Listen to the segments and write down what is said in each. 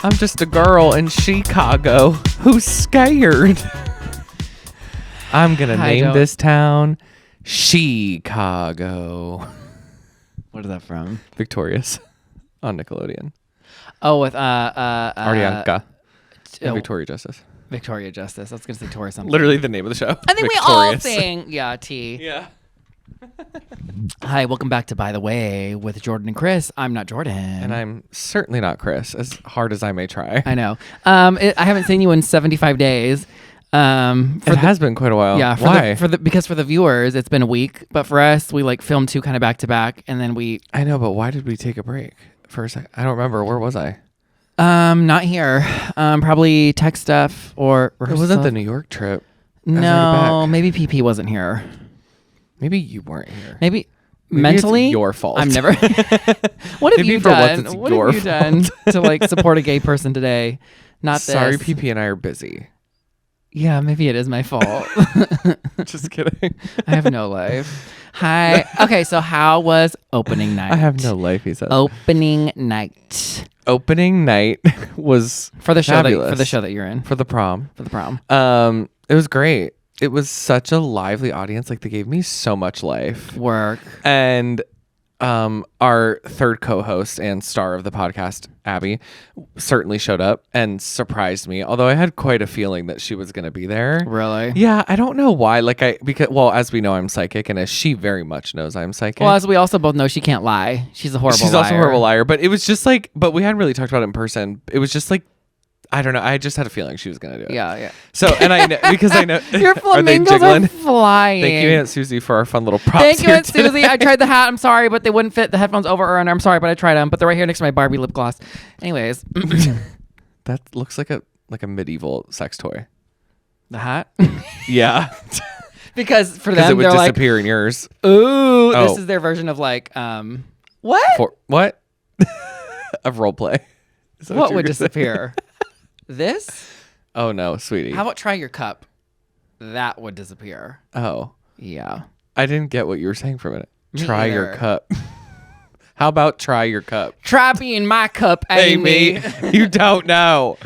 I'm just a girl in Chicago who's scared. I'm going to name this town Chicago. What is that from? Victorious on Nickelodeon. Oh, with Arianka. Victoria Justice. Victoria Justice. I was going to say Tori something. Literally the name of the show. I think we all sing. Yeah, T. Yeah. Hi, welcome back to By the Way with Jordan and Chris. I'm not Jordan. And I'm certainly not Chris, as hard as I may try. I know. I haven't seen you in 75 days. It has been quite a while. Yeah. Why? Because for the viewers, it's been a week. But for us, we like filmed two kind of back to back. And then we... I know, but why did we take a break for a second? I don't remember. Where was I? Not here. Probably tech stuff or... It wasn't the New York trip. No, maybe PP wasn't here. Maybe you weren't here. Maybe mentally, it's your fault. I'm never. What have you done? What have you done to like support a gay person today? Not this. Sorry, PP and I are busy. Yeah, maybe it is my fault. Just kidding. I have no life. Hi. Okay, so how was opening night? I have no life, he says. Opening night. Opening night was for the show fabulous. that you're in. For the prom. It was great. It was such a lively audience. Like, they gave me so much life. Work. And our third co-host and star of the podcast, Abby, certainly showed up and surprised me. Although I had quite a feeling that she was going to be there. Really? Yeah, I don't know why. Because as we know, I'm psychic, and as she very much knows, I'm psychic. Well, as we also both know, she can't lie. She's a horrible liar. She's also a horrible liar. But it was just like, but we hadn't really talked about it in person. It was just like, I don't know. I just had a feeling she was going to do it. Yeah. So, and I know, because I know. Your flamingos are flying. Thank you, Aunt Susie, for our fun little props. Thank you, Aunt Susie. I tried the hat. I'm sorry, but they wouldn't fit the headphones over her. And I'm sorry, but I tried them. But they're right here next to my Barbie lip gloss. Anyways. That looks like a medieval sex toy. The hat? Yeah. Because for them, it would disappear in yours. Ooh, this is their version of like, what? What? Of role play. What would disappear? This? Oh no, sweetie. How about try your cup? That would disappear. Oh. Yeah. I didn't get what you were saying for a minute. Try your cup. How about try your cup? Try being my cup, Amy. You don't know.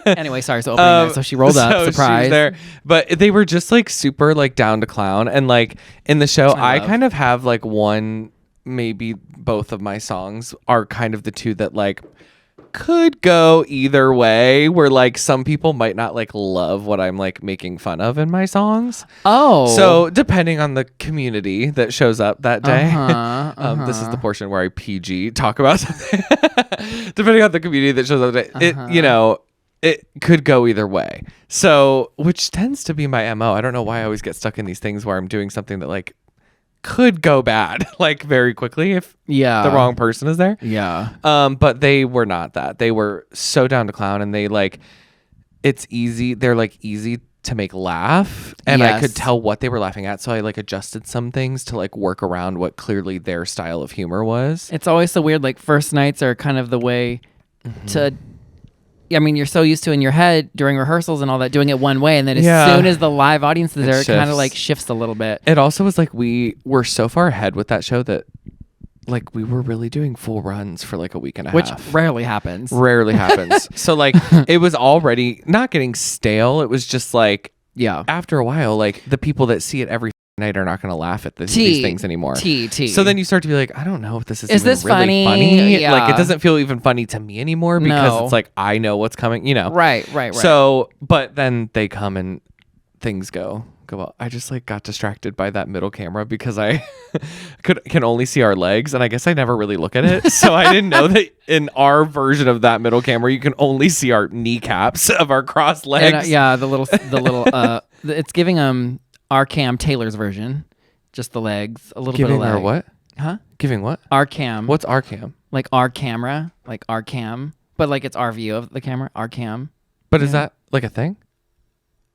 Anyway, sorry. So opening night. So she rolled up, surprise. She was there. But they were just like super like down to clown. And like in the show, I kind of have like one, maybe both of my songs are kind of the two that like could go either way, where like some people might not like love what I'm like making fun of in my songs. Oh. So depending on the community that shows up that day, this is the portion where I PG talk about something. Depending on the community that shows up that day, it could go either way. So, which tends to be my MO. I don't know why I always get stuck in these things where I'm doing something that like could go bad like very quickly if the wrong person is there. Yeah. But they were not that. They were so down to clown, and they like, it's easy. They're like easy to make laugh, and I could tell what they were laughing at. So I like adjusted some things to like work around what clearly their style of humor was. It's always so weird. Like first nights are kind of the way to, I mean, you're so used to in your head during rehearsals and all that, doing it one way. And then as soon as the live audience is there, it kind of like shifts a little bit. It also was like, we were so far ahead with that show that like we were really doing full runs for like a week and a half. Which rarely happens. So like it was already not getting stale. It was just like, after a while, like the people that see it every night are not going to laugh at these things anymore. So then you start to be like, I don't know if this is even this really funny? Yeah. Like it doesn't feel even funny to me anymore because it's like I know what's coming, you know. Right. So, but then they come and things go well. I just like got distracted by that middle camera because I can only see our legs, and I guess I never really look at it. So I didn't know that in our version of that middle camera you can only see our kneecaps of our crossed legs. And, the little it's giving our Cam Taylor's version, just the legs, a little bit of leg. Giving her what? Huh? Giving what? Our Cam. What's our Cam? Like our camera, like our Cam, but like it's our view of the camera, our Cam. But is that like a thing?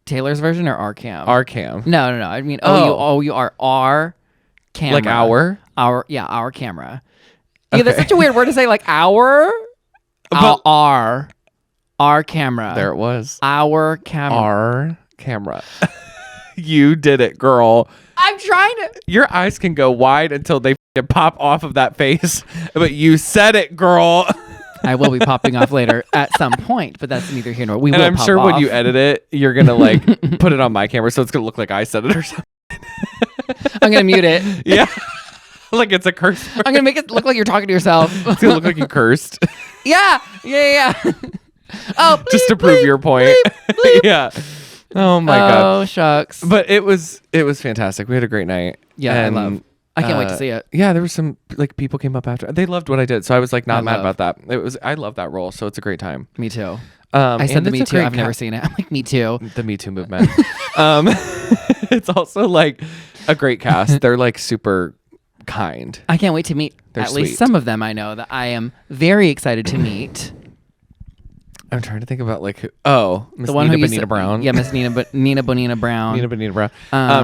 Taylor's version or our Cam? Our Cam. No. I mean, you are our camera. Like our camera. Yeah, that's such a weird word to say. Like our camera. There it was. Our camera. Our camera. You did it, girl. I'm trying to. Your eyes can go wide until they pop off of that face, but you said it, girl. I will be popping off later at some point, but that's neither here nor we. And will I'm pop sure off. when you edit it, you're gonna like put it on my camera, so it's gonna look like I said it or something. I'm gonna mute it. Yeah, like it's a curse. I'm gonna make it look like you're talking to yourself. It's gonna look like you cursed. Yeah. Oh, just to prove your point. Yeah. Oh my god. Oh shucks. But it was fantastic. We had a great night. Yeah, and, I can't wait to see it. Yeah, there was some like people came up after. They loved what I did, so I was like not mad about that. I love that role, so it's a great time. Me too. I said the Me Too. I've never seen it. I'm like, Me Too. The Me Too movement. It's also like a great cast. They're like super kind. I can't wait to meet They're at sweet. least some of them. I know that I am very excited to meet. I'm trying to think about like who. Oh, Miss The one Nina who Bonita Brown. Yeah, Miss Nina Bonita Brown. Nina Bonita Brown.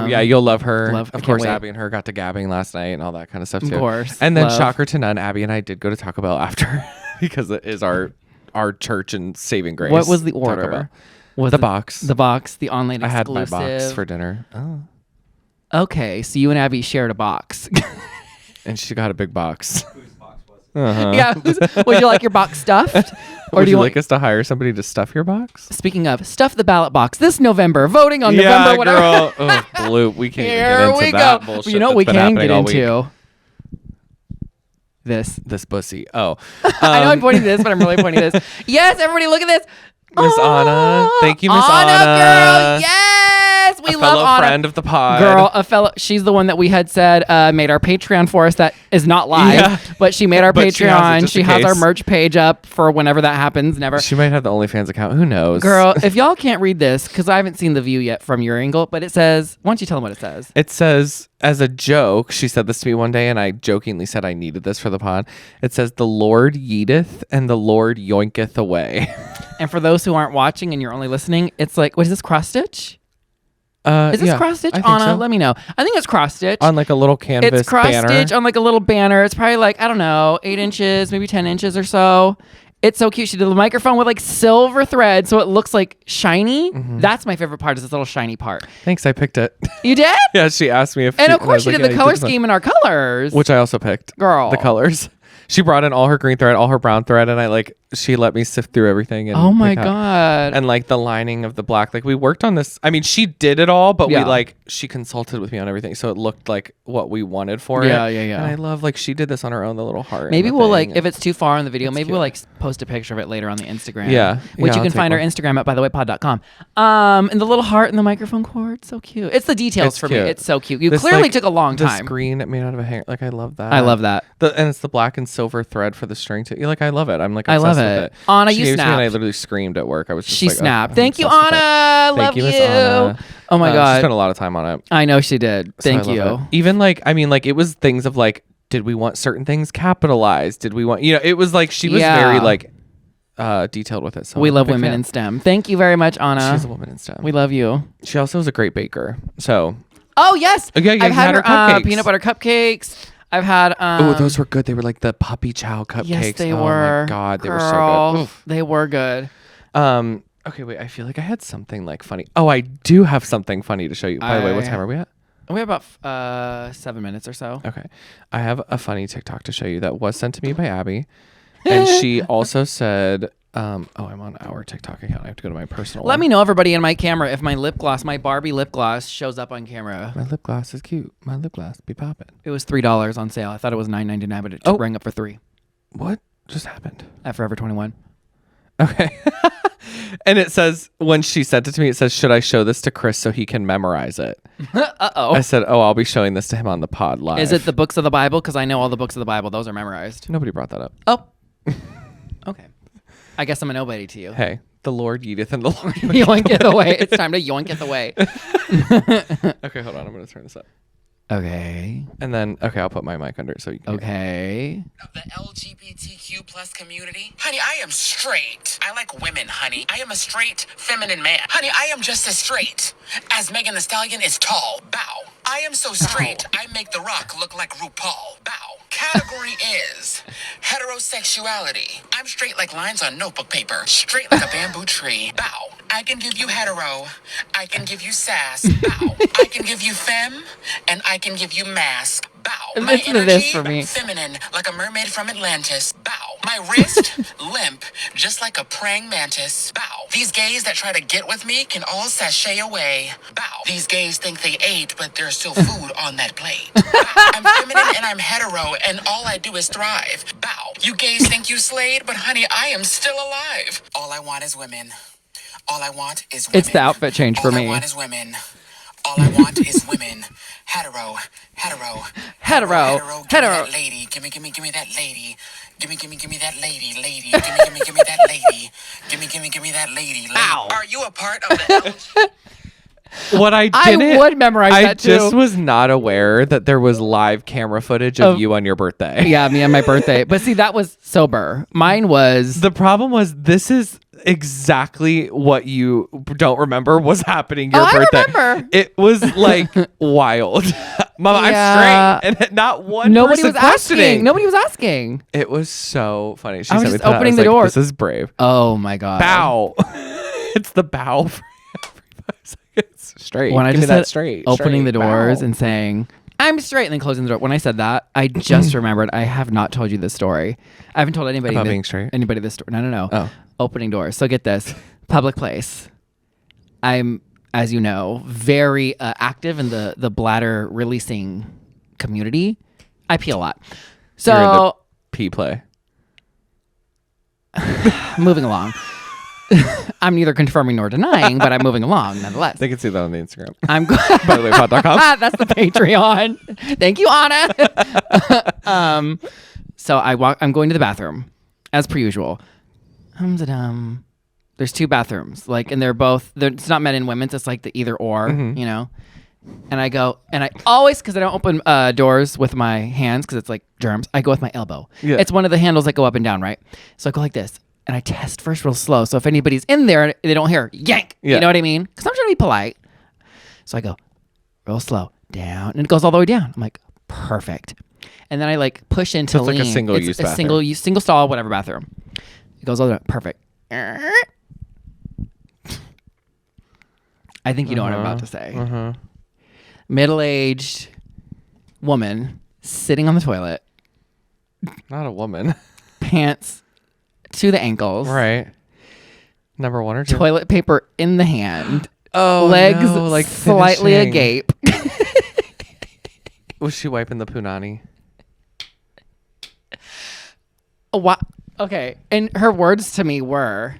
Yeah, you'll love her. I Of can't course, wait. Abby and her got to gabbing last night and all that kind of stuff too. Of course. And then Love. shocker to none, Abby and I did go to Taco Bell after because it is our church and saving grace. What was the Taco order? Bell. Was The it box. The box. The online I had exclusive. my box for dinner. Oh. Okay, so you and Abby shared a box. And she got a big box. Yeah. Would you like your box stuffed? Or Would do you you like us to hire somebody to stuff your box? Speaking of, stuff the ballot box this November. Voting on Yeah, November whatever. girl. Oh, blue. We can't even Here get into we that go. bullshit. You know what we that's been can get happening all week. into? This pussy. Oh. I know I'm pointing to this, but I'm really pointing to this. Yes, everybody, look at this. Miss Anna. Thank you, Miss Anna. Anna. Girl, yes, we a love fellow Anna. friend of the pod. Girl, a fellow. She's the one that we had said made our Patreon for us. That is not live, Yeah. but she made our But she has it Patreon. just She in has our case. merch page up for whenever that happens. Never. She might have the OnlyFans account. Who knows? Girl, if y'all can't read this, because I haven't seen the view yet from your angle, but it says, why don't you tell them what it says? It says, as a joke, she said this to me one day, and I jokingly said I needed this for the pod. It says, the Lord Yeeteth and the Lord Yoinketh away. And for those who aren't watching and you're only listening, it's like, what is this, cross stitch? Is this cross stitch? Anna, let me know. I think it's cross stitch. On like a little canvas It's cross banner. stitch on like a little banner. It's probably like, I don't know, 8 inches, maybe 10 inches or so. It's so cute. She did the microphone with like silver thread, so it looks like shiny. Mm-hmm. That's my favorite part, is this little shiny part. Thanks, I picked it. You did? Yeah, she asked me if And she, of course I she was did like, the yeah, color you did scheme in our colors. Which I also picked. Girl. The colors. She brought in all her green thread, all her brown thread, and she let me sift through everything. And Oh my pick out- God. And like the lining of the black, like we worked on this. I mean, she did it all, but Yeah. she consulted with me on everything, so it looked like what we wanted for it. Yeah. And I love she did this on her own, the little heart. Maybe and the we'll thing, if it's too far in the video, maybe cute. we'll post a picture of it later on the Instagram. Yeah. Which Yeah, you I'll can take find our one. Instagram at bythewaypod.com. And the little heart and the microphone cord, so cute. It's the details It's for cute. me. It's so cute. You This, clearly took a long This time. green made out of a hanger. I love that. I love that. And it's the black and silver thread for the string too. I love it. I'm I love obsessed with it. it. Anna, she you gave it to me and I snapped. literally screamed at work. I was just She like, snapped. I'm Thank you, obsessed with Anna. it. Love Thank you, Miss you. Anna. Oh my She God. spent a lot of time on it. I know she did. So I Thank love you. it. Even it was things of did we want certain things capitalized? Did we want, it was she was Yeah. very detailed with it. So We I'm a love big women fan. in STEM. Thank you very much, Anna. She's a woman in STEM. We love you. She also was a great baker. So. Oh, yes. Yeah, I've you had her her cupcakes. peanut butter cupcakes. I've had. Oh, those were good. They were like the puppy chow cupcakes. Yes, they oh were. my God, they were Girl, so good. Oof. They were good. Okay, wait. I feel like I had something funny. Oh, I do have something funny to show you. By the way, what time are we at? We have about 7 minutes or so. Okay. I have a funny TikTok to show you that was sent to me by Abby. And she also said, I'm on our TikTok account. I have to go to my personal Let one. me know, everybody in my camera, if my lip gloss, my Barbie lip gloss, shows up on camera. My lip gloss is cute. My lip gloss be popping. It was $3 on sale. I thought it was $9.99, but it rang up for $3 What just happened? at Forever 21. Okay. And it says, when she sent it to me, it says, should I show this to Chris so he can memorize it? Uh-oh. I said, I'll be showing this to him on the pod live. Is it the books of the Bible? Because I know all the books of the Bible. Those are memorized. Nobody brought that up. Oh. Okay. I guess I'm a nobody to you. Hey, the Lord Yeeteth and the Lord Yoinketh away. It's time to Yoinketh away. Okay, hold on. I'm going to turn this up. Okay. And then, okay, I'll put my mic under it so you can Okay. Of the LGBTQ plus community. Honey, I am straight. I like women, honey. I am a straight, feminine man. Honey, I am just as straight as Megan Thee Stallion is tall. Bow. I am so straight, I make The Rock look like RuPaul. Bow. Category is heterosexuality. I'm straight like lines on notebook paper. Straight like a bamboo tree. Bow. I can give you hetero. I can give you sass. Bow. I can give you femme. And I can give you mask. Bow. My Listen to this for me. feminine, like a mermaid from Atlantis. Bow. My wrist, limp, just like a praying mantis. Bow. These gays that try to get with me can all sashay away. Bow. These gays think they ate, but there's still food on that plate. Bow. I'm feminine and I'm hetero, and all I do is thrive. Bow. You gays think you slayed, but honey, I am still alive. All I want is women. All I want is women. It's the outfit change for me. All I want is women. All I want is women. Hetero. Hetero. Give me Hetero. that lady. Give me that lady. Give me that lady. Give me that lady. Give me that lady. Ow. Are you a part of the What I would memorize that too. I just was not aware that there was live camera footage of you on your birthday. Yeah, me on my birthday. But see, that was sober. Mine was... The problem was this is exactly what you don't remember was happening your birthday. I remember. It was like wild. Mama, Yeah. I'm straight. And not one Nobody person was questioning. asking. Nobody was asking. It was so funny. She I was sent me just that. I opening was the like, door. This is brave. Oh my God. Bow. It's the bow for everybody. It's straight. When I Give me just that said straight. opening the straight, doors bow. and saying, I'm straight, and then closing the door. When I said that, I just remembered I have not told you this story. I haven't told anybody About being straight? Anybody this story. No. Oh. Opening doors. So get this. Public place. I'm, as you know, very active in the bladder releasing community. I pee a lot. So You're into pee play. moving along. I'm neither confirming nor denying, but I'm moving along nonetheless. They can see that on the Instagram. I'm By the way, pot.com. That's the Patreon. Thank you, Anna. So I'm going to the bathroom as per usual. There's two bathrooms, like, and it's not men and women's. It's like the either or, you know. And I go, and I always, because I don't open doors with my hands because it's like germs. I go with my elbow. Yeah. It's one of the handles that go up and down, right? So I go like this, and I test first real slow. So if anybody's in there, they don't hear yank. Yeah. You know what I mean? Because I'm trying to be polite. So I go real slow down, and it goes all the way down. I'm like, perfect. And then I like push into So it's lean. like a single-use bathroom. Single stall, whatever bathroom. It goes all the way, perfect. I think you know what I'm about to say. Middle-aged woman sitting on the toilet, Not a woman. pants to the ankles, Right. Number one or two? toilet paper in the hand, legs legs like slightly finishing. agape. Was she wiping the punani? What? Okay, and her words to me were,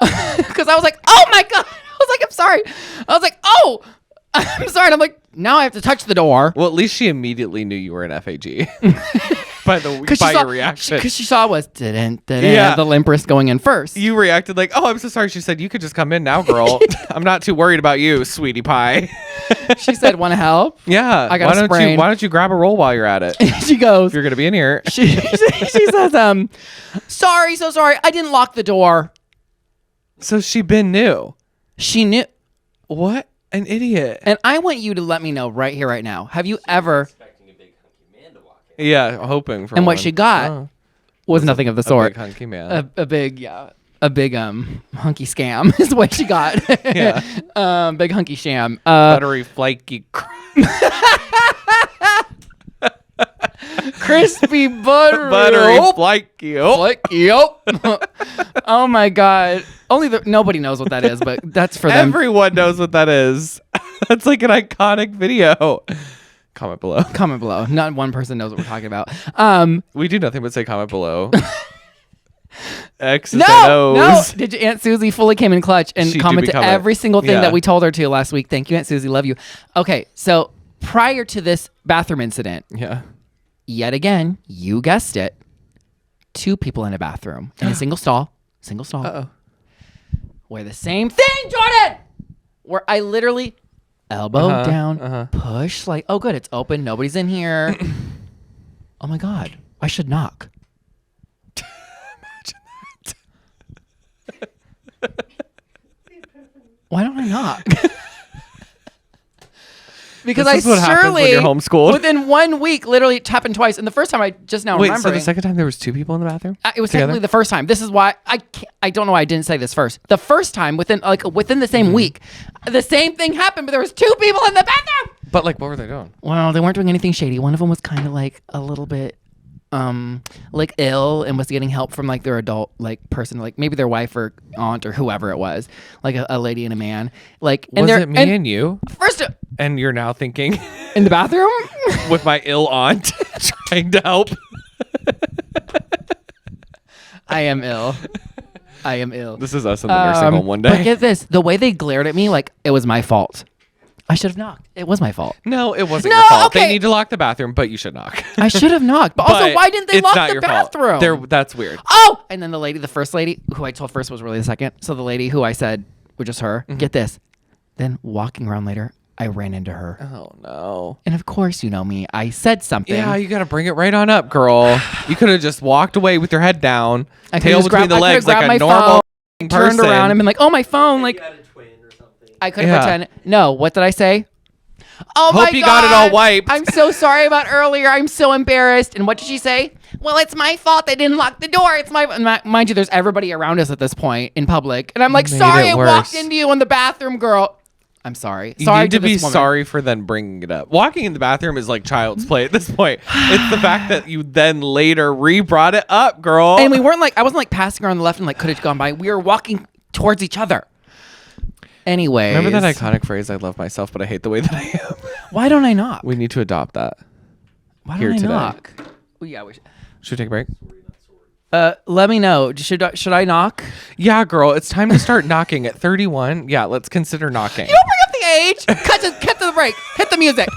because I was like, "Oh my God!" I was like, "I'm sorry." I was like, "Oh, I'm sorry." And I'm like, "Now I have to touch the door." Well, at least she immediately knew you were an FAG. by your reaction. Because she saw was Yeah. the limp wrist going in first. You reacted like, "Oh, I'm so sorry." She said, "You could just come in now, girl. I'm not too worried about you, sweetie pie." She said, "Want to help?" Yeah. I got a sprain. Why don't you grab a roll while you're at it? She goes, If you're gonna be in here. she says, sorry, so sorry. I didn't lock the door. So she been new. She knew. What an idiot. And I want you to let me know right here, right now. Have you ever, Yeah, hoping for and what one. she got was nothing of the A sort. big hunky man. A big hunky scam is what she got. Yeah. Big hunky sham. Buttery flaky. Crispy buttery. Buttery flaky. Oh. Like, yep. Oh my God. Nobody knows what that is, but that's for them. Everyone knows what that is. That's like an iconic video. Comment below. Comment below. Not one person knows what we're talking about. We do nothing but say comment below. X's and No. O's. Did you, Aunt Susie fully came in clutch and She do commented become every single thing yeah. that we told her to last week. Thank you, Aunt Susie. Love you. Okay, so prior to this bathroom incident, Yeah. yet again, you guessed it, 2 people in a bathroom in a single stall. Uh-oh. Where the same thing, Jordan! Where I literally elbow down, push, like, oh, good, it's open. Nobody's in here. Oh, my God. I should knock. Imagine that. Why don't I knock? Because this is what happens when you're homeschooled. Within 1 week, literally it happened twice. And the first time I just now remember. So the second time there was 2 people in the bathroom? It was technically the first time. This is why I don't know why I didn't say this first. The first time within the same week, the same thing happened, but there was 2 people in the bathroom. But like, what were they doing? Well, they weren't doing anything shady. One of them was kind of like a little bit like ill and was getting help from like their adult like person, like maybe their wife or aunt or whoever it was, like a lady and a man. Like, was it me and you? First, and you're now thinking in the bathroom with my ill aunt trying to help. I am ill. This is us in the nursing home one day. But get this, the way they glared at me, like it was my fault. I should have knocked. It was my fault. No, it wasn't your fault. Okay. They need to lock the bathroom, but you should knock. I should have knocked. But also, why didn't they lock the bathroom? That's weird. Oh! And then the first lady, who I told first was really the second. So the lady who I said was just her. Get this. Then walking around later, I ran into her. Oh, no. And of course, you know me. I said something. Yeah, you got to bring it right on up, girl. You could have just walked away with your head down, tail between the legs like a normal person. Turned around and been like, oh, my phone. Like, I couldn't pretend. No, what did I say? Oh, my God. Hope you got it all wiped. I'm so sorry about earlier. I'm so embarrassed. And what did she say? Well, it's my fault. They didn't lock the door. It's my... Mind you, there's everybody around us at this point in public. And I'm like, sorry I walked into you in the bathroom, girl. I'm sorry. You need to be sorry for then bringing it up. Walking in the bathroom is like child's play at this point. It's the fact that you then later re-brought it up, girl. And we weren't like... I wasn't like passing her on the left and like could have gone by. We were walking towards each other. Anyway, remember that iconic phrase, I love myself, but I hate the way that I am? Why don't I knock? We need to adopt that. Why don't I knock? Well, yeah, we should we take a break? Let me know. Should I knock? Yeah, girl, it's time to start knocking at 31. Yeah, let's consider knocking. You don't bring up the age. Cut to the break. Hit the music.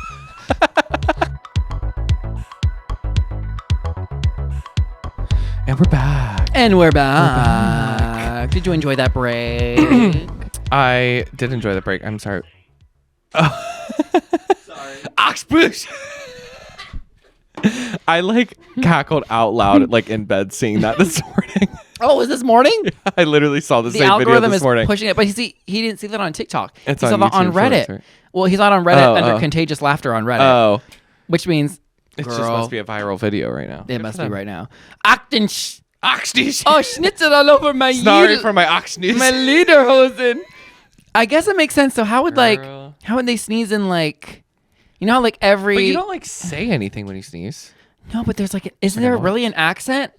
And we're back. We're back. Did you enjoy that break? I did enjoy the break. I'm sorry. Oh. Sorry. Oxbush. I like cackled out loud like in bed seeing that this morning. Oh, was this morning? Yeah, I literally saw the same video algorithm this morning. Is pushing it, but he didn't see that on TikTok. It's he on saw that on Reddit. Right. Well, he's not on Reddit under contagious laughter on Reddit. Oh. Which means it just must be a viral video right now. It must be right now. Oxnish. Oh, schnitzel all over my Sorry for my oxnish. My lederhosen. I guess it makes sense. So how would they sneeze in like, you know how like every... But you don't like say anything when you sneeze. No, but there's like, isn't there really an accent?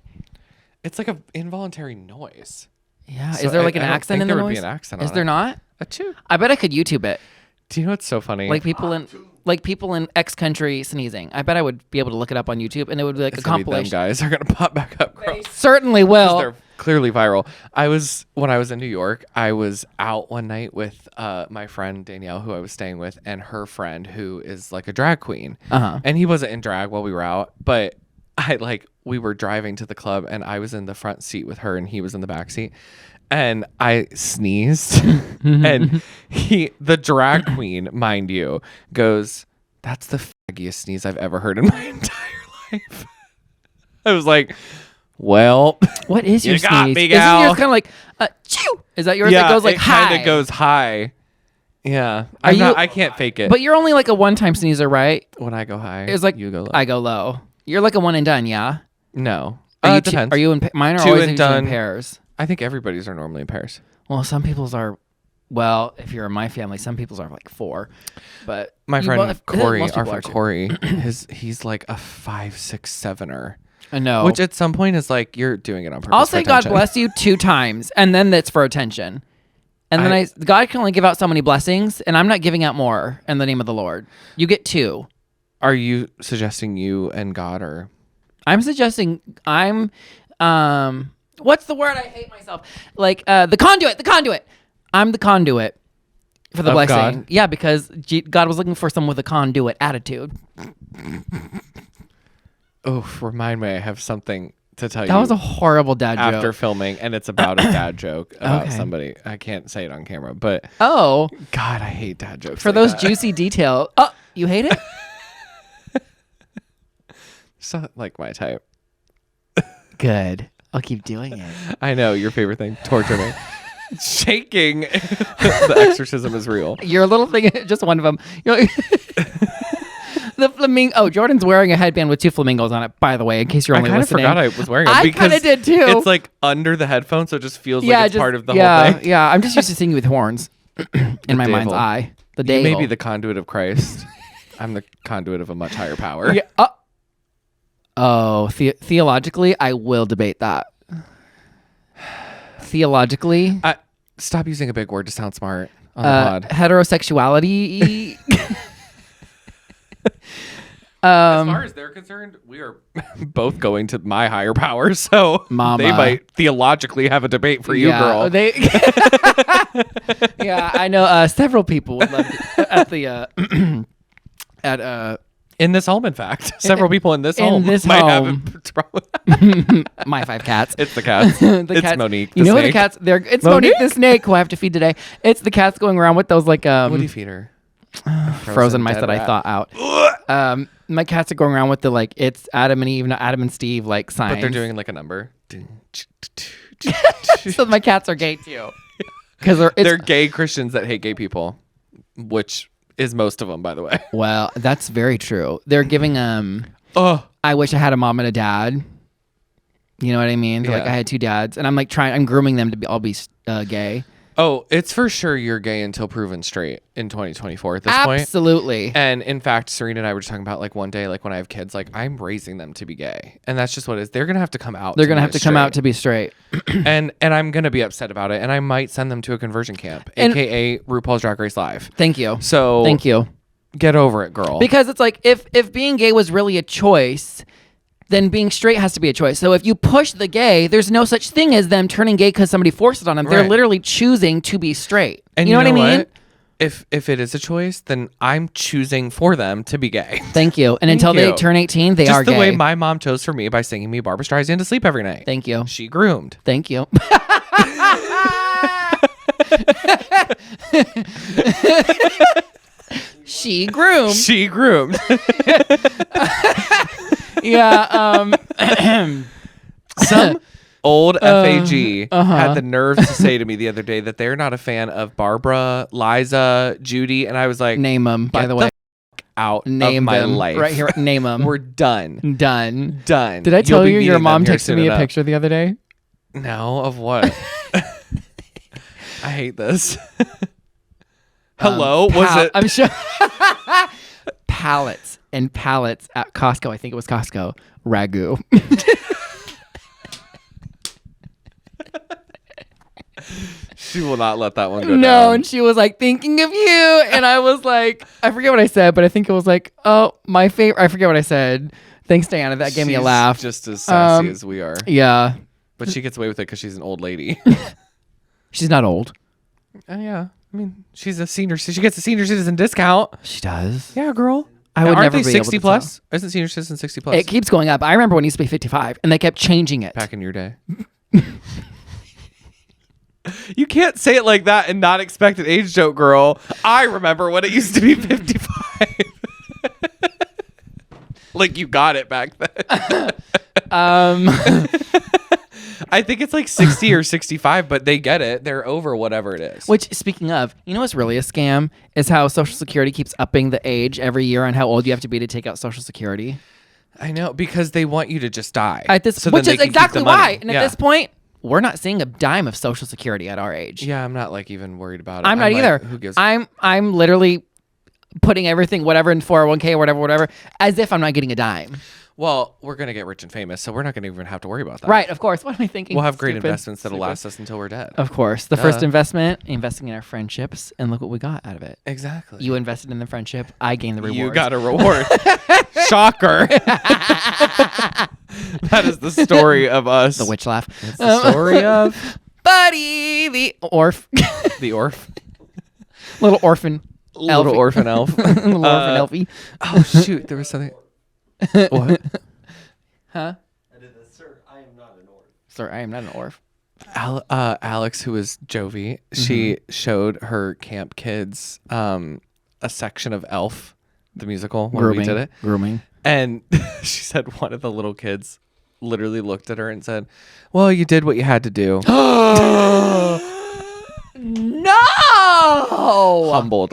It's like an involuntary noise. Yeah. So is there like an accent in the noise? There would be an accent on it. Is there not? Achoo. I bet I could YouTube it. Do you know what's so funny? Like people in X country sneezing. I bet I would be able to look it up on YouTube and it would be like a compilation. Them guys are going to pop back up. They certainly will. They're clearly viral. When I was in New York, I was out one night with my friend Danielle, who I was staying with, and her friend, who is like a drag queen. And he wasn't in drag while we were out, but we were driving to the club, and I was in the front seat with her, and he was in the back seat, and I sneezed, and the drag queen, mind you, goes, "That's the faggiest sneeze I've ever heard in my entire life." I was like, well, what is your sneeze? Got me, gal. Isn't yours kind of like chew? Is that yours? Yeah, that goes like high. It kind of goes high. Yeah, I can't fake it. But you're only like a one-time sneezer, right? When I go high, it's like you go low. I go low. You're like a one and done, yeah. No, it depends. Are you in mine? Are two always and done in pairs? I think everybody's are normally in pairs. Well, some people's are. Well, if you're in my family, some people's are like 4. But my friend Corey, our friend Corey, he's like a 5, 6, 7er. I know. Which at some point is like you're doing it on purpose. I'll say God bless you 2 times, and then that's for attention. And then God can only give out so many blessings, and I'm not giving out more in the name of the Lord. You get 2. Are you suggesting you and God are? I'm suggesting what's the word? I hate myself. Like the conduit. I'm the conduit for the blessing. God? Yeah, because God was looking for someone with a conduit attitude. Oh, remind me, I have something to tell you. That was a horrible dad joke. After filming, and it's about a dad joke about somebody. I can't say it on camera, but God, I hate dad jokes. For those juicy details. Oh, you hate it? It's not like my type. Good. I'll keep doing it. I know your favorite thing. Torture me. Shaking. The exorcism is real. Your little thing, just one of them. The flamingo. Oh, Jordan's wearing a headband with 2 flamingos on it, by the way, in case you're only listening. I kind of forgot I was wearing it. I kind of did too. It's like under the headphone, so it just feels like it's part of the whole thing. Yeah, I'm just used to seeing you with horns in my mind's eye. The You may be the conduit of Christ. I'm the conduit of a much higher power. Yeah. Theologically, I will debate that. Theologically. Stop using a big word to sound smart on the pod. Heterosexuality. As far as they're concerned, we are both going to my higher power, so Mama. They might theologically have a debate for you, girl. Yeah, I know several people would love to, in this home, in fact, several people in this home this might home. have a problem. My 5 cats. It's the cats. It's cats. Monique. You the know snake. the cats? It's Monique the snake who I have to feed today. It's the cats going around with those like What do you feed her? frozen mice dead that I rat. thought out. My cats are going around with the like it's Adam and Eve, not Adam and Steve like signs. But they're doing like a number. So my cats are gay too. Because they're gay Christians that hate gay people, which is most of them, by the way. Well, that's very true. They're giving I wish I had a mom and a dad. You know what I mean? Like I had 2 dads, and I'm like I'm grooming them to all be gay. Oh, it's for sure you're gay until proven straight in 2024 at this point. Absolutely. And in fact, Serena and I were just talking about like one day, like when I have kids, like I'm raising them to be gay. And that's just what it is. They're going to have to come out. They're going to have to come out to be straight. and I'm going to be upset about it. And I might send them to a conversion camp, AKA RuPaul's Drag Race Live. Thank you. So thank you. Get over it, girl. Because it's like if being gay was really a choice, then being straight has to be a choice. So if you push the gay, there's no such thing as them turning gay because somebody forced it on them. They're literally choosing to be straight. And you know what I mean? What? If it is a choice, then I'm choosing for them to be gay. Thank you. And until they turn 18, they are gay. Just the way my mom chose for me by singing me Barbra Streisand to sleep every night. Thank you. She groomed. Thank you. She groomed. She groomed. Yeah. Some old FAG had the nerve to say to me the other day that they're not a fan of Barbara, Liza, Judy, and I was like, name them. By the way, out name of my them life right here. Name them. We're done. Done. Done. Did I tell you your mom texted texted me a picture the other day? No, of what? I hate this. Hello, was it? I'm sure. Pallets and pallets at Costco. I think it was Costco. Ragu. She will not let that one go down. No, and she was like thinking of you, and I was like, I forget what I said, but I think it was like, oh, my favorite. I forget what I said. Thanks, Diana. That gave me a laugh. Just as sassy as we are. Yeah, but she gets away with it because she's an old lady. She's not old. Yeah. I mean, she's a senior. She gets a senior citizen discount. She does. Yeah, girl. I would Aren't never they be 60 able to plus? Isn't senior citizen 60 plus? It keeps going up. I remember when it used to be 55, and they kept changing it. Back in your day. You can't say it like that and not expect an age joke, girl. I remember when it used to be 55. Like you got it back then. I think it's like 60 or 65, but they get it. They're over whatever it is. Which, speaking of, you know what's really a scam is how Social Security keeps upping the age every year on how old you have to be to take out Social Security. I know, because they want you to just die. Which is exactly why. And at this point, we're not seeing a dime of Social Security at our age. Yeah, I'm not like even worried about it. I'm not either. Who gives? I'm literally putting everything, whatever, in 401k or whatever, as if I'm not getting a dime. Well, we're going to get rich and famous, so we're not going to even have to worry about that. Right, of course. What am I thinking? We'll have great investments that'll last us until we're dead. Of course. The first investment, investing in our friendships, and look what we got out of it. Exactly. You invested in the friendship. I gained the reward. You got a reward. Shocker. That is the story of us. The witch laugh. It's the story of Buddy the Orph. the Orph. Little orphan. Little elfie. orphan elf. Little orphan elfie. Oh, shoot. There was something. What? Huh? I did this, sir. I am Sorry, I am not an orf. Alex, who was Jovi, she showed her camp kids a section of Elf, the musical, when we did it. Grooming. And she said one of the little kids literally looked at her and said, well, you did what you had to do. No!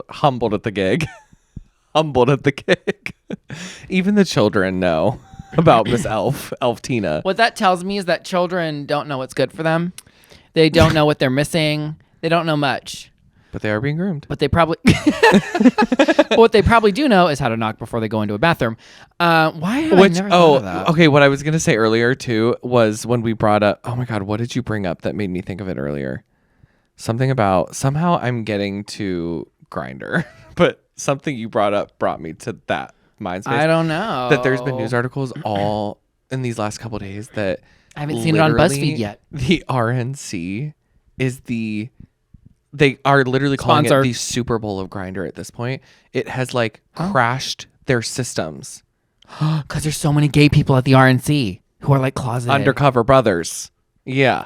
Humbled at the gig. Humbled at the gig. Even the children know about Miss Elf Tina. What that tells me is that children don't know what's good for them. They don't know what they're missing. They don't know much. But they are being groomed. But they probably what they probably do know is how to knock before they go into a bathroom. Why have I never thought of that? Okay, what I was gonna say earlier too was when we brought up, oh my God, what did you bring up that made me think of it earlier? Something about somehow I'm getting to Grindr, but something you brought up brought me to that mind space. I don't know. That there's been news articles all in these last couple of days that I haven't seen it on BuzzFeed yet. The RNC is they are literally calling it the Super Bowl of Grindr at this point. It has like crashed their systems. Because there's so many gay people at the RNC who are like closeted. Undercover brothers. Yeah.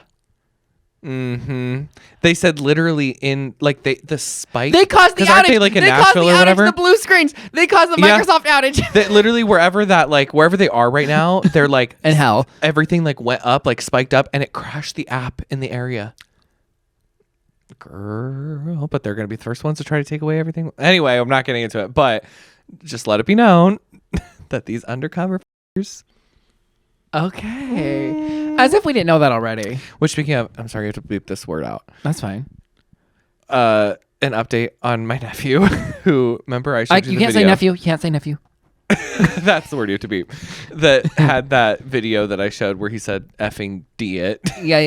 They said literally in like the spike. They caused the outage. Aren't they like in Nashville or whatever? The blue screens. They caused the Microsoft outage. That literally wherever they are right now, they're like in hell. Everything like went up, like spiked up, and it crashed the app in the area. Girl, but they're gonna be the first ones to try to take away everything. Anyway, I'm not getting into it, but just let it be known that these undercover Okay. As if we didn't know that already. Which, speaking of, I'm sorry, I have to bleep this word out. That's fine. An update on my nephew, who, remember I showed you the video. Say nephew. You can't say nephew. That's the word you have to beep. That had that video that I showed where he said effing D it. Yeah,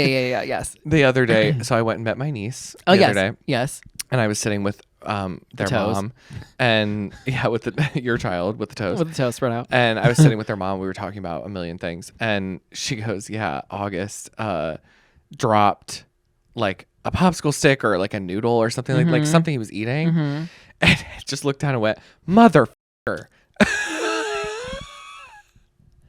yes. The other day, so I went and met my niece other day. Yes. And I was sitting with their mom. And with your child with the toes. With the toes spread out. And I was sitting with their mom. We were talking about a million things. And she goes, yeah, August dropped like a popsicle stick or like a noodle or something like something he was eating. And I just looked down and went, motherfucker.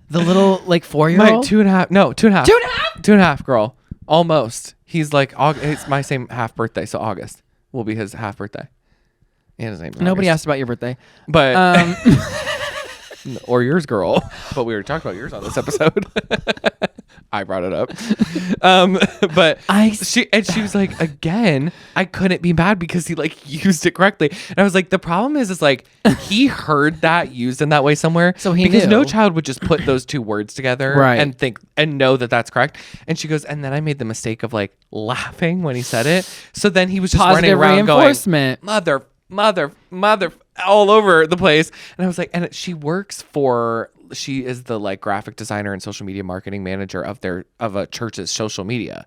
The little like 4-year-old? My 2.5. No, 2.5. 2.5? 2.5, girl. Almost. He's like, it's my same half birthday. So August will be his half birthday. And his name is Nobody August. asked about your birthday. But, or yours, girl. But we were talking about yours on this episode. I brought it up. But she was like, again, I couldn't be mad because he like used it correctly. And I was like, the problem is like he heard that used in that way somewhere. So he because knew. no child would just put those two words together and think and know that that's correct. And she goes, and then I made the mistake of like laughing when he said it. So then he was just running around going, mother, all over the place. And I was like, and she is the like graphic designer and social media marketing manager of a church's social media.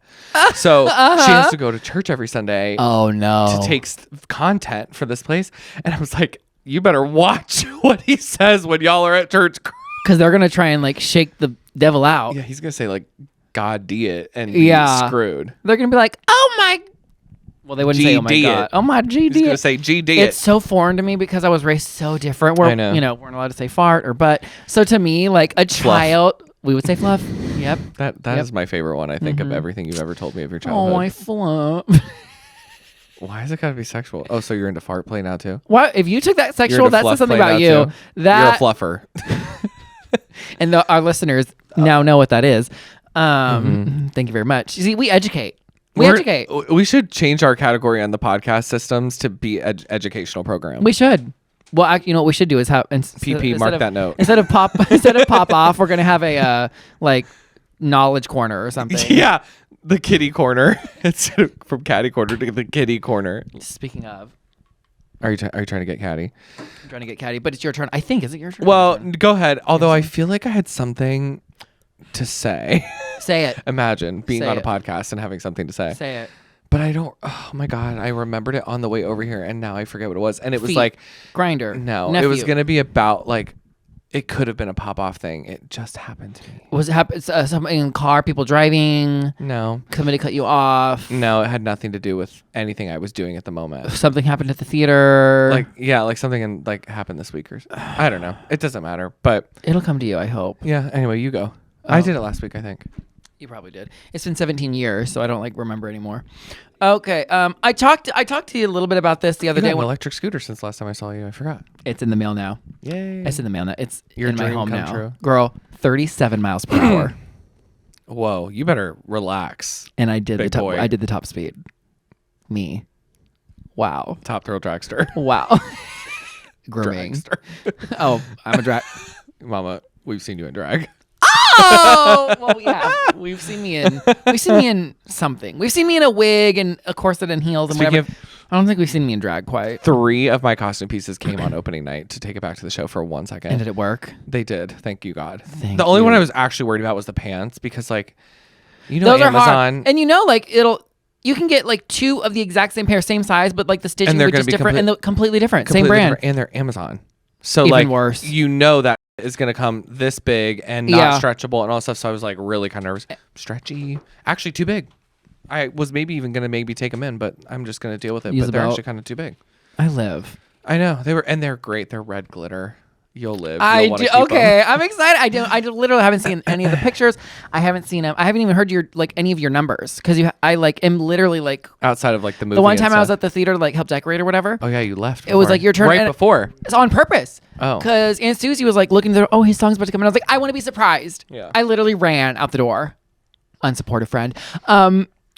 So she has to go to church every Sunday. Oh no. To take content for this place. And I was like, you better watch what he says when y'all are at church. Because they're going to try and like shake the devil out. Yeah, he's going to say like, God D it and be screwed. They're going to be like, oh my. Well, they wouldn't say, oh my God. Oh my GD. He's going to say GD It's so foreign to me because I was raised so different. Where, I know. We're not allowed to say fart or butt. So to me, like a child, we would say fluff. Yep. That is my favorite one, I think, of everything you've ever told me of your childhood. Oh, my fluff. Why is it got to be sexual? Oh, so you're into fart play now too? What? If you took that sexual, that says something about you. You're a fluffer. And our listeners now know what that is. Thank you very much. You see, we educate. We should change our category on the podcast systems to be educational program. We should. Well, you know what we should do is have PP. Mark that note. Instead of pop off, we're gonna have a like knowledge corner or something. Yeah, the kitty corner. It's from catty corner to the kitty corner. Speaking of, are you trying to get catty? I'm trying to get catty, but it's your turn. I think is it your turn? Well, go ahead. Although I feel like I had something to say. Say it. Imagine being on a podcast and having something to say. Say it. But I don't. Oh my God! I remembered it on the way over here, and now I forget what it was. And it was like Grindr. No, nephew. It was gonna be about like. It could have been a pop-off thing. It just happened to me. Was it something in the car? People driving? No. Somebody cut you off? No, it had nothing to do with anything I was doing at the moment. Something happened at the theater? Like something happened this week or I don't know. It doesn't matter, but it'll come to you. I hope. Yeah. Anyway, you go. I did it last week, I think. You probably did. It's been 17 years, so I don't like remember anymore. Okay. I talked to you a little bit about this the other You day. had an electric scooter since last time I saw you. I forgot. It's in the mail now. Yay. It's in the mail now. It's Your in my dream home come now. true. Girl, 37 miles per hour. Whoa, you better relax. And I did Big the top. boy. I did the top speed. Me. Wow. Top thrill dragster. Wow. Grooming. Dragster. Oh, I'm a drag. Mama, we've seen you in drag. Oh, well, yeah. We've seen me in something. We've seen me in a wig and a corset and heels and Speaking whatever. I don't think we've seen me in drag quite. 3 of my costume pieces came on opening night to take it back to the show for 1 second. And did it work? They did. Thank you, God. Thank the only you. one I was actually worried about was the pants because, like, you know, Those are Amazon. hard. And you know, like you can get like 2 of the exact same pair, same size, but like the stitching And they're is gonna just be different and they're completely different. Same completely brand. different, and they're Amazon. So Even like, worse. you know that is going to come this big and not Yeah. stretchable and all that stuff. So I was like really kind of nervous. Stretchy, actually too big. I was maybe even going to maybe take them in, but I'm just going to deal with it. Use but the they're belt. actually kind of too big. I live. I know they're great. They're red glitter. You'll live. I You'll wanna do. keep 'em. Okay, I'm excited. I literally haven't seen any of the pictures. I haven't seen them. I haven't even heard your any of your numbers because I am literally like Outside of like the movie. the one and time I was stuff. at the theater to like help decorate or whatever. Oh yeah, you left. It was before. like your turn right and- before. It's on purpose. Oh. Because Aunt Susie was like looking there. Oh, his song's about to come in. I was like, I want to be surprised. Yeah. I literally ran out the door. Unsupportive friend.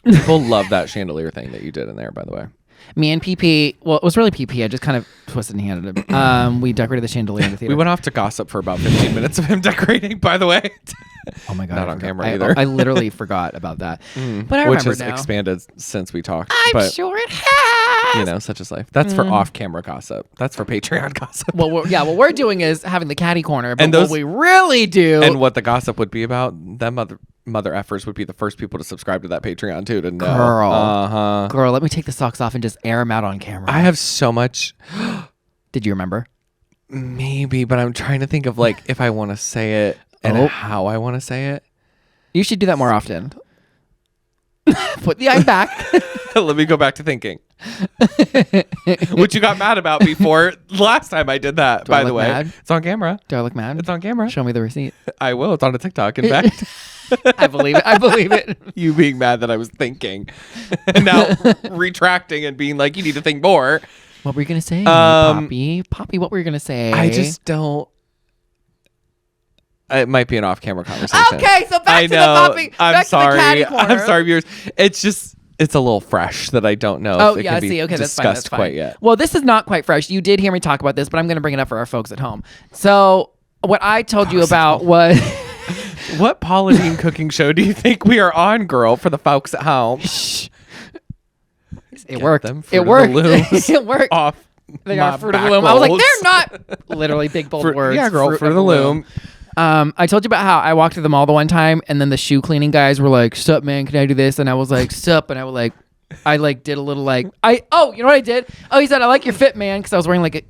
People love that chandelier thing that you did in there, by the way. Me and PP. Well, it was really PP. I just kind of twisted and handed him. We decorated the chandelier in the theater. We went off to gossip for about 15 minutes of him decorating, by the way. Oh my god! Not I on forgot. camera either. I literally forgot about that. But I Which remember has now. expanded since we talked. I'm but, sure it has. you know, such is life. That's for off-camera gossip. That's for Patreon gossip. Well, what we're doing is having the catty corner. But And those- what we really do. And what the gossip would be about, them mother effers would be the first people to subscribe to that Patreon too to know. Girl. Girl, let me take the socks off and just air them out on camera. I have so much. Did you remember? Maybe, but I'm trying to think of like if I want to say it and Oh. how I want to say it. You should do that more often. Put the eye back. Let me go back to thinking. What you got mad about before last time I did that, Do I by the look way. mad? It's on camera. Do I look mad? It's on camera. Show me the receipt. I will. It's on a TikTok. In fact, I believe it. I believe it. you being mad that I was thinking and now retracting and being like, you need to think more. What were you going to say, Poppy? Poppy, what were you going to say? I just don't. It might be an off-camera conversation. Okay, so back I to the know. Poppy. I'm Back sorry. to the catty corner. I'm sorry, viewers. It's just, it's a little fresh that I don't know Oh, if it yeah, can be see, okay, that's discussed fine. That's fine. quite yet. Well, this is not quite fresh. You did hear me talk about this, but I'm going to bring it up for our folks at home. So, what I told you about was. What Paula Deen cooking show do you think we are on, girl, for the folks at home? It worked. them Fruit It of the worked. Looms It worked. Off They my are Fruit of the back Loom. I was like, rolls. they're not literally big bold words. Yeah, girl, Fruit of the Loom. I told you about how I walked through the mall the one time, and then the shoe cleaning guys were like, "Sup, man? Can I do this?" And I was like, "Sup?" And I was like, did a little like, you know what I did? Oh, he said, "I like your fit, man," because I was wearing like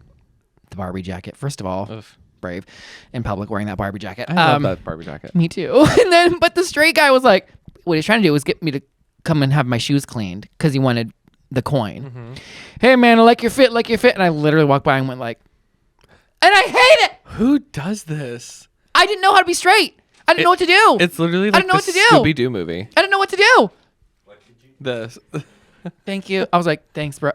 the Barbie jacket. First of all, brave in public wearing that Barbie jacket. I love that Barbie jacket. Me too. And then, but the straight guy was like, what he was trying to do was get me to come and have my shoes cleaned because he wanted the coin. Mm-hmm. Hey, man, I like your fit, And I literally walked by and went like, and I hate it. Who does this? I didn't know how to be straight. I didn't know what to do. It's literally I like didn't know the what to do. Scooby-Doo movie. I didn't know what to do. This. Thank you. I was like, thanks, bro.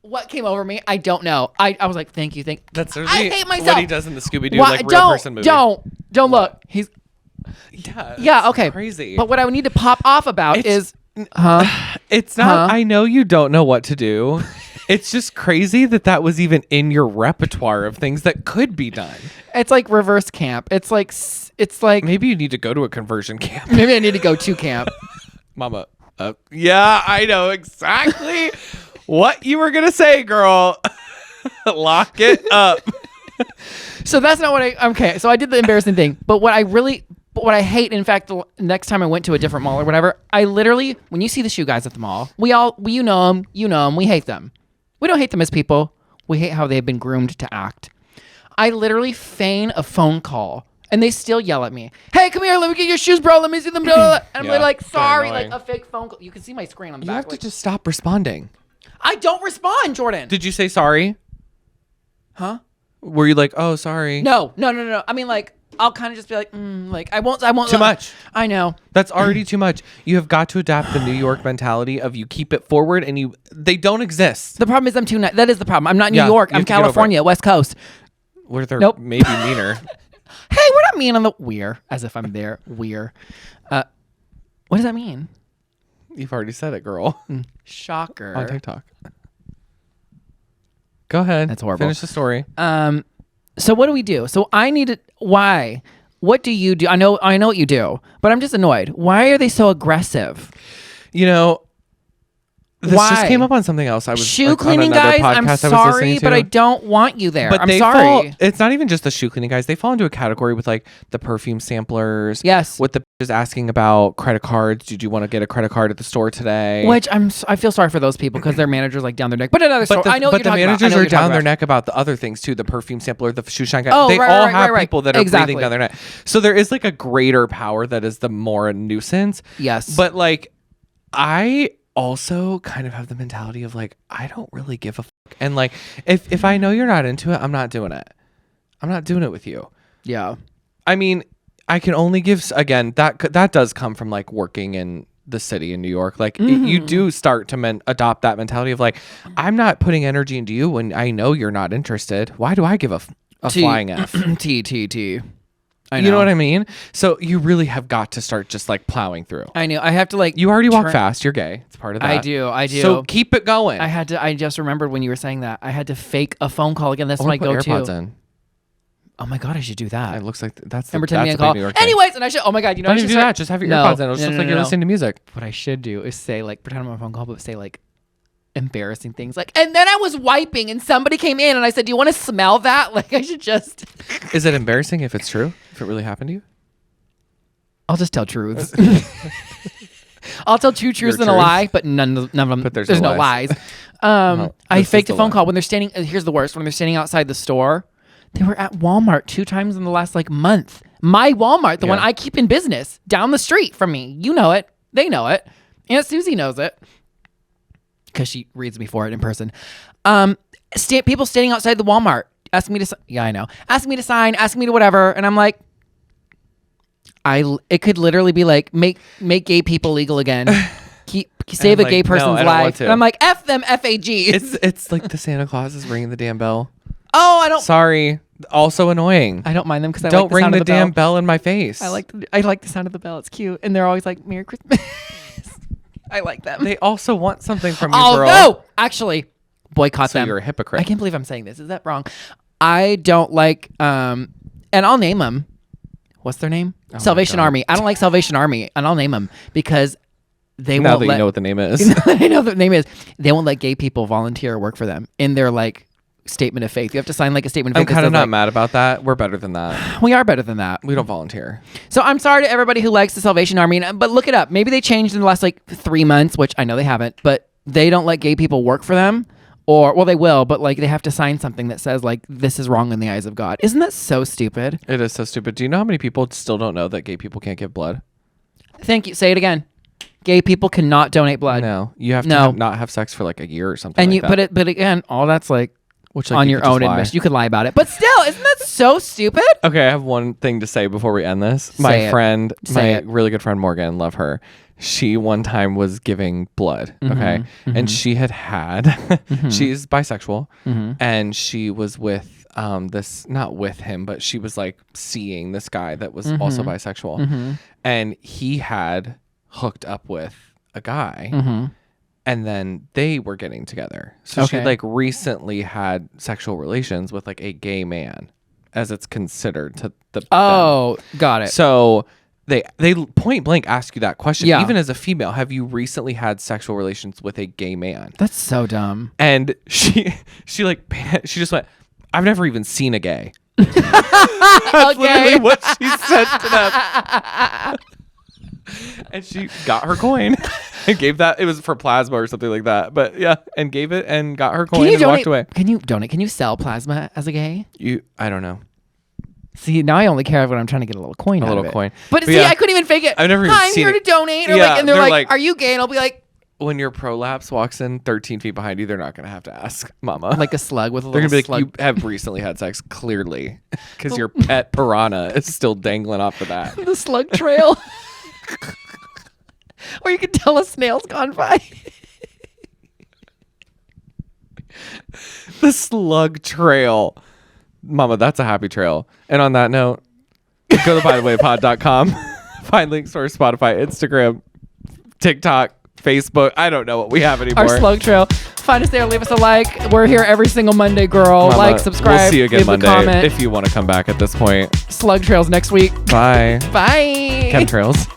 What came over me? I don't know. I was like, thank you. That's I literally hate myself. what he does in the Scooby-Doo Why- like real don't, person movie. Don't look. He's Yeah. yeah, it's okay. Crazy. But what I would need to pop off about It's- is, It's not. Huh? I know you don't know what to do. It's just crazy that was even in your repertoire of things that could be done. it's like reverse camp. It's like Maybe you need to go to a conversion camp, maybe I need to go to camp. Mama. Yeah, I know exactly what you were gonna say, girl. Lock it up. So that's not what okay. So I did the embarrassing thing, but what I hate, in fact, the next time I went to a different mall or whatever, I literally, when you see the shoe guys at the mall, you know them, we hate them. We don't hate them as people. We hate how they've been groomed to act. I literally feign a phone call, and they still yell at me. Hey, come here, let me get your shoes, bro. Let me see them. Blah, blah, blah. And Yeah, I'm like, they're sorry, like annoying. a fake phone call. You can see my screen on the You back. have to like, just stop responding. I don't respond, Jordan. Did you say sorry? Huh? Were you like, oh, sorry? No. I mean, like, I'll kind of just be like, like I won't. Too much. I know. That's already too much. You have got to adapt the New York mentality of you keep it forward and they don't exist. The problem is I'm too nice. That is the problem. I'm not New Yeah, York. you I'm have to get over California, West Coast. Where they're Nope. maybe meaner. Hey, we're not mean on the we're, as if I'm there. We're. What does that mean? You've already said it, girl. Shocker. On TikTok. Go ahead. That's horrible. Finish the story. So what do we do? So I need to. Why? What do you do? I know what you do, but I'm just annoyed. Why are they so aggressive? You know, this Why? just came up on something else. I was Shoe like, cleaning on another guys. I'm podcast I was sorry, listening but to. I don't want you there. But I'm they sorry. it's not even just the shoe cleaning guys. They fall into a category with like the perfume samplers. Yes. With the bitches asking about credit cards. Did you want to get a credit card at the store today? Which I feel sorry for those people because their managers like down their neck. But another story. I know what but you're the talking managers about. are down their neck about the other things too. The perfume sampler, the shoe shine guy. Oh, they right, all right, have right. people that are Exactly. breathing down their neck. So there is like a greater power that is the more a nuisance. Yes. But like, I also kind of have the mentality of like, I don't really give a fuck. And like, if I know you're not into it, I'm not doing it. I'm not doing it with you. Yeah. I mean, I can only give, again, that does come from like working in the city in New York. Like you do start to adopt that mentality of like, I'm not putting energy into you when I know you're not interested. Why do I give a flying F? T. You know what I mean? So you really have got to start just like plowing through. I know. I have to like. You already walk fast. You're gay. It's part of that. I do. So keep it going. I just remembered when you were saying that. I had to fake a phone call again. That's Or my put go-to. AirPods in. Oh my God, I should do that. It looks like that's And the, pretend me that's on a call. big New York thing. Anyways, and I should. Oh my God, you know. Don't I even should do start- that. Just have your No, AirPods in. It'll just look like you're listening to music. What I should do is say like pretend I'm on a phone call, but say like embarrassing things like. And then I was wiping, and somebody came in, and I said, "Do you want to smell that?" Like I should just. Is it embarrassing if it's true? If it really happened to you? I'll just tell truths. I'll tell two truths and a truth. lie, but none of them. But there's no no lies. Well, I this is faked a the phone lie. call when they're standing. Here's the worst: when they're standing outside the store. They were at Walmart 2 times in the last like month. My Walmart, the one I keep in business, down the street from me. You know it. They know it. Aunt Susie knows it because she reads me for it in person. People standing outside the Walmart asking me to. Yeah, I know. Asking me to sign. Asking me to whatever, and I'm like. It could literally be like make gay people legal again. Save a like, gay no, person's I don't want life. to. And I'm like, F them, FAG. It's like the Santa Claus is ringing the damn bell. Oh, I don't. Sorry. Also annoying. I don't mind them because I Don't like the ring sound the of the damn bell. bell in my face. I like the sound of the bell. It's cute, and they're always like Merry Christmas. I like them. They also want something from you, girl. Although, actually, boycott So them. you're a hypocrite. I can't believe I'm saying this. Is that wrong? I don't like. And I'll name them. What's their name? Oh my Salvation God. Army. I don't like Salvation Army, and I'll name them because they Now won't that let. you know what the name is. I know what the name is. They won't let gay people volunteer or work for them in their like statement of faith. You have to sign like a statement of I'm faith. kind of that not says, mad about that. We're better than that. like, we are better than that. We don't volunteer. So I'm sorry to everybody who likes the Salvation Army, but look it up. Maybe they changed in the last like 3 months, which I know they haven't, but they don't let gay people work for them. Or, well, they will, but like they have to sign something that says like this is wrong in the eyes of God. Isn't that so stupid? It is so stupid. Do you know how many people still don't know that gay people can't give blood? Thank you. Say it again. Gay people cannot donate blood. No. You have to No. not have sex for like a year or something And like you, that. but again, all that's like Which, like, on you your could just own lie. admission. You could lie about it, but still, isn't that so stupid? Okay, I have one thing to say before we end this. Say My it. friend, Say my it. really good friend Morgan, love her. She one time was giving blood, okay? And she had she's bisexual, and she was with this, not with him, but she was like seeing this guy that was also bisexual. And he had hooked up with a guy. And then they were getting together. So she Okay. like recently had sexual relations with like a gay man, as it's considered to the them. Oh, got it. So they point blank ask you that question. Yeah. Even as a female, have you recently had sexual relations with a gay man? That's so dumb. And she just went, I've never even seen a gay. That's literally what she said to them. And she got her coin and gave that. It was for plasma or something like that. But yeah, and gave it and got her coin and walked away. Can you donate? Can you sell plasma as a gay? I don't know. See, now I only care when I'm trying to get a little coin. A out little of it. coin. But But see, yeah, I couldn't even fake it. I've never even Hi, I'm seen here it. to donate. Or Yeah, like, and they're they're like, like- "Are you gay?" And I'll be like, when your prolapse walks in 13 feet behind you, they're not gonna have to ask mama. Like a slug with a They're little gonna be slug. like, you have recently had sex, clearly, because your pet piranha is still dangling off the bat. The slug trail. Or you could tell a snail's gone by. The slug trail. Mama, that's a happy trail. And on that note, go to bythewaypod.com. Find links to our Spotify, Instagram, TikTok, Facebook. I don't know what we have anymore. Our slug trail. Find us there. Leave us a like. We're here every single Monday, girl. Mama, like, subscribe. We'll see you again leave Monday a comment. if you want to come back at this point. Slug trails next week. Bye. Bye. Chemtrails.